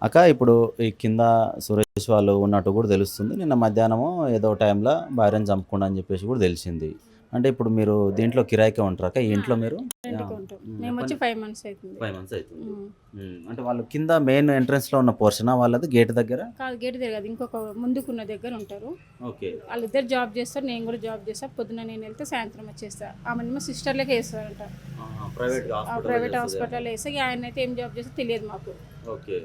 అక్క ఇప్పుడు ఈ కింద సురేష్ వాళ్ళు ఉన్నట్టు కూడా తెలుస్తుంది. నిన్న మధ్యాహ్నమో ఏదో టైంలో భార్యను చంపుకుండు అని చెప్పేసి కూడా తెలిసింది. అంటే ఇప్పుడు మీరు దీంట్లో కిరాయికే ఉంటారా అక్క? ఈ ఆ! ఇంట్లో మీరు? రెంట్‌కి ఉంటాం. మేమొచ్చి చెప్పండి. 5 మంత్స్ అయితుంది. 5 మంత్స్ అయితుంది. హ్మ్. అంటే వాళ్ళు కింద మెయిన్ ఎంట్రన్స్‌లో ఉన్న పోర్షనా వాళ్ళది గేట్ దగ్గర? కాదు గేట్ దగ్గర కాదు. ఇంకొక ముందుకున్న దగ్గర ఉంటారు. ఓకే. ఆళ్ళిద్దరు జాబ్ చేస్తారు. నేను కూడా జాబ్ చేస్తా. పొద్దున నేనెళ్తే సాయంత్రం వచ్చేస్తా. ఆమెనేమో సిస్టర్ లెక్క చేస్తదంట. ప్రైవేట్‌గా ఆ హాస్పిటల్‌లో ప్రైవేట్ చేస్తదేమో. హాస్పిటల్‌లో చేస్తే ఇగ ఆయనైతే ఏం జాబ్ చేస్తాడో తెలియదు మాకు. ఓకే.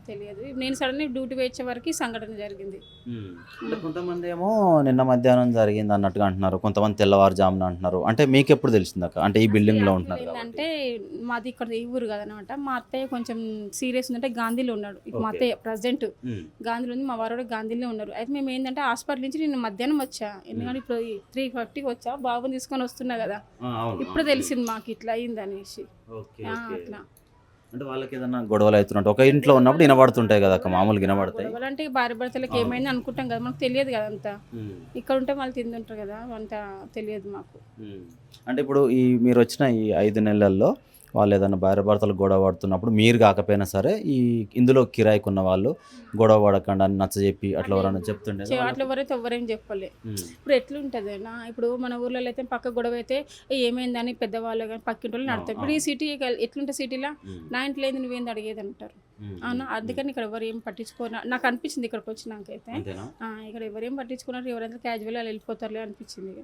తెలియదు. నేను సడన్‌గా డ్యూటీ పోయొచ్చే వరకి ఈ సంఘటన జరిగింది. అంటే హ్మ్. కొంతమందేమో నిన్న మధ్యాహ్నం జరిగిందన్నట్టుగా అంటున్నారు. కొంతమంది తెల్లవారుజామున అంటున్నారు. అంటే మీకెప్పుడు తెలిసిందక్క? అంటే ఈ అసలు బిల్డింగ్‌లో యాక్చువల్ ఉంటున్నారు కాబట్టి. ఏందంటే, మాది ఇక్కడ ఈ ఊరు కాదనమాట. మా అత్తయ్య కొంచెం సీరియస్ ఉందంటే గాంధీలో ఉన్నాడు. ఇప్పుడు మా ఓకే. అత్తయ్య ప్రెజెంట్ హ్మ్. గాంధీలో ఉంది. మా వారు కూడా గాంధీలో ఉన్నారు. అయితే మేమేందంటే హాస్పిటల్ నుంచి నేను మధ్యాహ్నం వచ్చా. ఎందుకంటే ఇప్పుడు 3:30కి వచ్చా. బాబుని తీసుకొని వస్తున్నా కదా! అవును. ఇప్పుడు అవును. తెలిసింది మాకు ఇట్లా అయిందనేసి. ఓకే. ఓకే. అట్లా. అంటే వాళ్ళకేదన్నా గొడవలయితున్నట్టు ఒక ఇంట్లో ఉన్నప్పుడు ఇనబడుతుంటాయి గదక్క! మామూలుగా ఇనబడతాయి. గొడవలంటే భార్య భర్తలకి అవును. ఏమైంది అనుకుంటాం కదా! మనకు తెలియదు కదా అంతా. హ్మ్. ఇక్కడ ఉంటే వాళ్ళు తిందుంటారు కదా! అంత తెలియదు మాకు. హ్మ్. అంటే ఇప్పుడు మీరొచ్చిన ఈ 5 నెలల్లో వాళ్ళేదన్నా భార్యాభర్తలు గొడవ పడుతున్నప్పుడు మీరు గాకపోయినా సరే, ఇందులో కిరాయికున్న వాళ్ళు గొడవ పడకండి అని నచ్చజెప్పి అట్లా లేదు ఎవరన్నా లేదు. చెప్తుండేదా అట్లా వాళ్ళకు? ఎవరైతే ఎవ్వరేం చెప్పలే. హ్మ్. ఇప్పుడు ఎట్లుంటదనా, ఇప్పుడు మన ఊర్లలో అయితే పక్క గొడవైతే ఏమైందని పెద్దవాళ్ళు గాని, పక్కింటోళ్ళు నడతారు. ఇప్పుడు ఈ అవును. సిటీ ఎట్లుంటది సిటీలా, హ్మ్. నా ఇంట్లో ఏంది నువ్వేంది అడిగేదంటారు. హ్మ్. అవునా? హ్మ్. హ్మ్. అందుకని ఇక్కడ ఎవరు ఏం పట్టించుకోరు. నాకు అనిపించింది ఇక్కడికొచ్చినాకైతే. అంతేనా? ఇక్కడ ఎవరేం పట్టించుకున్నారు. ఎవరైతే క్యాజువల్‌గా ఆళ్ళు వెళ్ళిపోతారులే అనిపించింది.